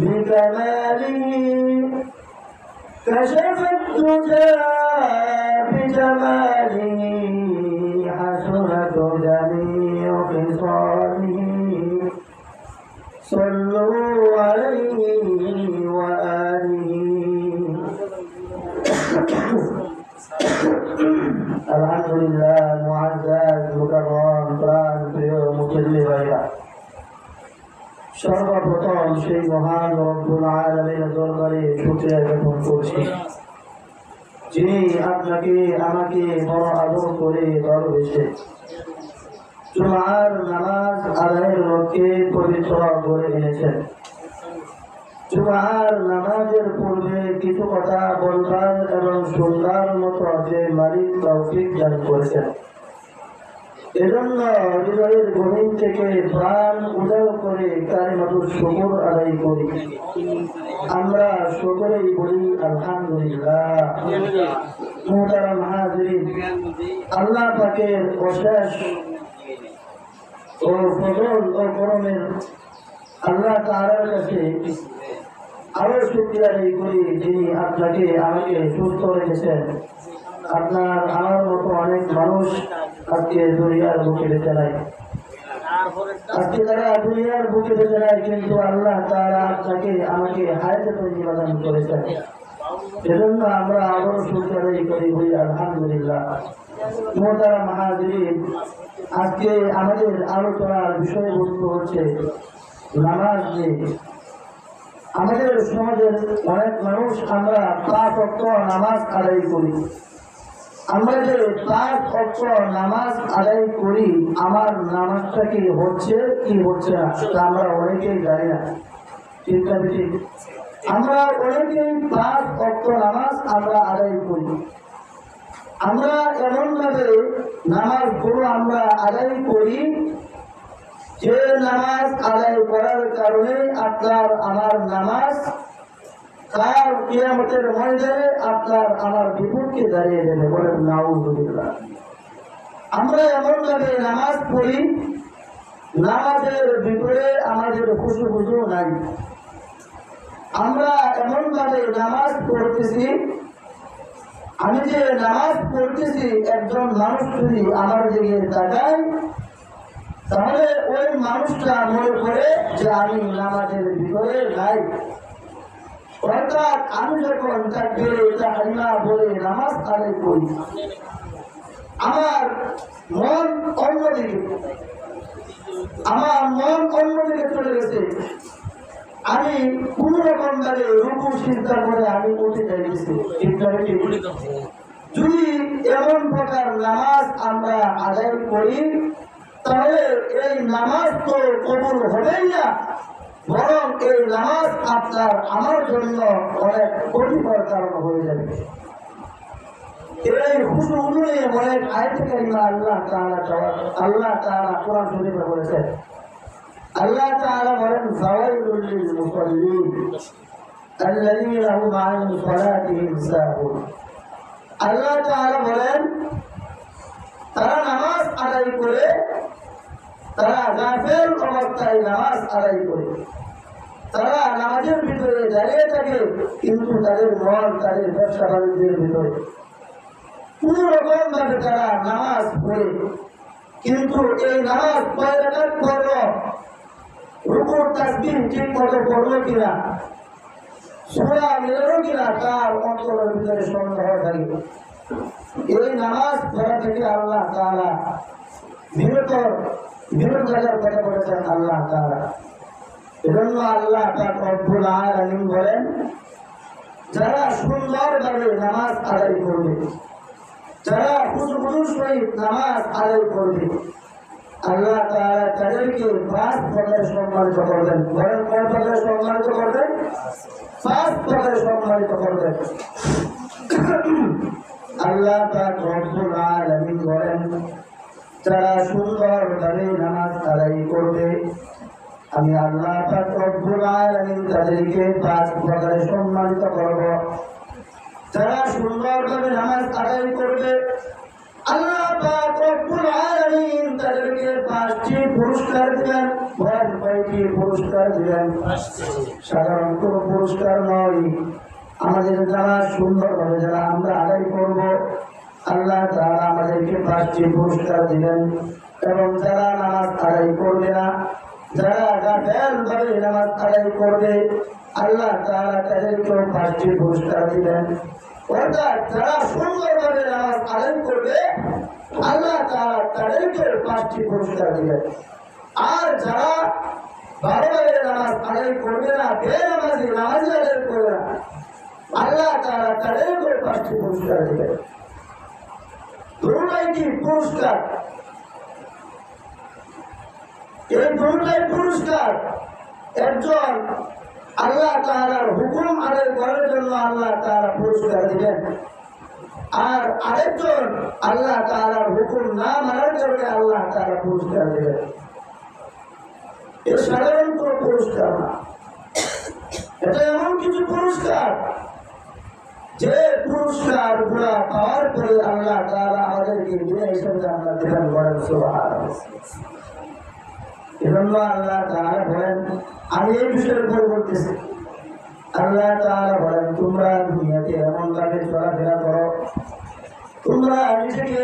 بكماله كشف الدجى بجماله حسنت جميع خصاله صلوا عليه وآله الحمد لله معزز مكرم প্রাণ প্রিয় মুসল্লি ভাইরা, সর্বপ্রথম সেই মহান রব্বুল আলামিনের দরবারে শুকরিয়া জ্ঞাপন করছি, যিনি আপনাকে আমাকে বড় আদর করে ভালোবেসে জুমার নামাজ আদায়ের লক্ষ্যে পবিত্র করে এনেছেন। জুমার নামাজের পূর্বে কিছু কথা বলবার এবং শুনবার মতো যে মালিক তৌফিক দান করেছেন, এজন্য হৃদয়ের গভীর থেকে প্রাণ উজাড় করে কালিমাতুল শুকর আদায় করি। আমরা সকলেই বলি আলহামদুলিল্লাহ। মুহতারাম হাজিরিন, আল্লাহ পাকের অশেষ ও ফজল ও করমের আল্লাহ তাআলার কাছে আরো শুকরিয়া আদায় করি, যিনি আপনাকে আমাকে সুস্থ রেখেছেন। আপনার আমার মতো অনেক মানুষ আজকে দুনিয়ার বুকে বেঁচে নাই, আজকে তারা দুনিয়ার বুকে বেঁচে নাই, কিন্তু আল্লাহ তাআলা আপনাকে আমাকে হায়াতে তৈয়বা দান করেছেন। এজন্য আমরা আরো শুকরিয়া আদায় করি, বলি আলহামদুলিল্লাহ। মুহতারাম হাজিরিন, আজকে আমাদের আলোচনার বিষয়বস্তু হচ্ছে নামাজ নিয়ে। আমাদের সমাজের অনেক মানুষ আমরা 5 ওয়াক্ত নামাজ আদায় করি। আমরা যে 5 ওয়াক্ত নামাজ আদায় করি, আমার নামাজটা কি হচ্ছে কি হচ্ছে না তা আমরা অনেকেই জানি না। ঠিক না ঠিক? আমরা অনেকেই 5 ওয়াক্ত নামাজ আমরা আদায় করি। আমরা এমন ভাবে নামাজগুলো আমরা আদায় করি যে নামাজ আদায় করার কারণে আপনার আমার নামাজ কাল কিয়ামতের ময়দানে আপনার আমার বিপক্ষে দাঁড়িয়ে দেবে, বলেন নাউযুবিল্লাহ। আমরা এমন ভাবে নামাজ পড়ি, নামাজের ভিতরে আমাদের খুশু নাই। আমরা এমন ভাবে নামাজ পড়তেছি, আমি যে নামাজ পড়তেছি একজন মানুষ যদি আমার দিকে তাকায়, তাহলে ওই মানুষটা মনে করে যে আমি নামাজের ভিতরে নাই। অর্থাৎ আমি যখন তাকবীরে তাহরিমা বলে নামাজ আদায় করি, আমার মন অন্যদিকে চলে গেছে। আমি কোন রকম ভাবে রুকু সিজদা করে আমি উঠে যাইতেছি। যদি এমন প্রকার নামাজ আমরা আদায় করি, তাহলে এই নামাজ তো কবুল হবেই না, বরং এই নামাজ আপনার আমার জন্য অনেক ক্ষতিকর কারণ হয়ে যাবে। এই খুশু অনুযায়ী অনেক আয়াতে কারিমা আল্লাহ তাআলা কোরআন শরীফে বলেছেন। আল্লাহ তাআলা বলেন, ফাওয়াইলুল লিল মুসাল্লিন আল্লাযীনা হুম আন সালাতিহিম সাহুন। আল্লাহ তাআলা বলেন, তারা নামাজ আদায় করে, তারা গাফেল অবস্থায় নামাজ আদায় করে, তারা নামাজের ভিতরে দাঁড়িয়ে থাকে, কিন্তু তাদের মন তাদের ব্যবসা বাণিজ্যের ভিতরে। কোন রকম ভাবে তারা নামাজ পড়ে, কিন্তু এই নামাজ কয় রাকাত পড়লো, রুকুর তাসবিহ ঠিক মতো পড়লো কিনা, সূরা মিলালো কিনা, তার অন্তরের ভিতরে সন্দেহ থাকে। এই নামাজ পড়া থেকে আল্লাহ তাআলা বিরত রাখার কথা বলেছেন আল্লাহ তাআলা। এজন্য আল্লাহ পাক রব্বুল আলামিন বলেন, যারা সুন্দরভাবে নামাজ আদায় করবে, যারা খুশুর সহিত নামাজ আদায় করবে, আল্লাহ তাআলা তাদেরকে 5 প্রকারে সম্মানিত করবেন। বলেন কয় প্রকারে সম্মানিত করবেন? 5 প্রকারে সম্মানিত করবেন। আল্লাহ পাক রব্বুল আলামিন বলেন, যারা সুন্দরভাবে নামাজ আদায় করবে, আমি আল্লাহ পাক রব্বুল আলামিন তাদেরকে 5 প্রকারে সম্মানিত করব। যারা সুন্দরভাবে নামাজ আদায় করবে আল্লাহ পাক রব্বুল আলামিন তাদেরকে 5টি পুরস্কার দিবেন। বলেন কয়টি পুরস্কার দিবেন? সাধারণ কোনো পুরস্কার নয়। আমাদের নামাজ সুন্দরভাবে যারা আমরা আদায় করব আল্লাহ তাআলা আমাদেরকে 5টি পুরস্কার দিবেন। এবং যারা নামাজ আদায় করবে না, যারা গাফেলভাবে নামাজ আদায় করবে আল্লাহ তাআলা তাদেরকেও 5টি পুরস্কার দিবেন। অর্থাৎ যারা সুন্দরভাবে নামাজ আদায় করবে আল্লাহ তাআলা তাদেরকেও 5টি পুরস্কার দিবেন। আর যারা ভালোভাবে নামাজ আদায় করবে না, বেনামাজি নামাজ আদায় করবে না, আল্লাহ তাআলা তাদেরকেও 5টি পুরস্কার দিবেন। দুটাই পুরস্কার, এই দুটাই পুরস্কার। একজন আল্লাহ তাআলার হুকুম আদায় করার জন্য আল্লাহ তাআলা পুরস্কার দিবেন, আর আরেকজন আল্লাহ তাআলার হুকুম না মানার কারণে আল্লাহ তাআলা পুরস্কার দিবেন। এ সাধারণ কোনো পুরস্কার না, এটা এমন কিছু পুরস্কার যে পুরস্কার গুলা পাওয়ার পরে আল্লাহ তাআলা আমাদেরকে বিনা হিসাবে জান্নাত দিবেন। বলেন সুবহানাল্লাহ। এজন্য আল্লাহ তাআলা বলেন, আমি এই বিষয়ের উপর বলতেছি, আল্লাহ তাআলা বলেন তোমরা দুনিয়াতে এমন ভাবে চলাফেরা করো, তোমরা নিজেকে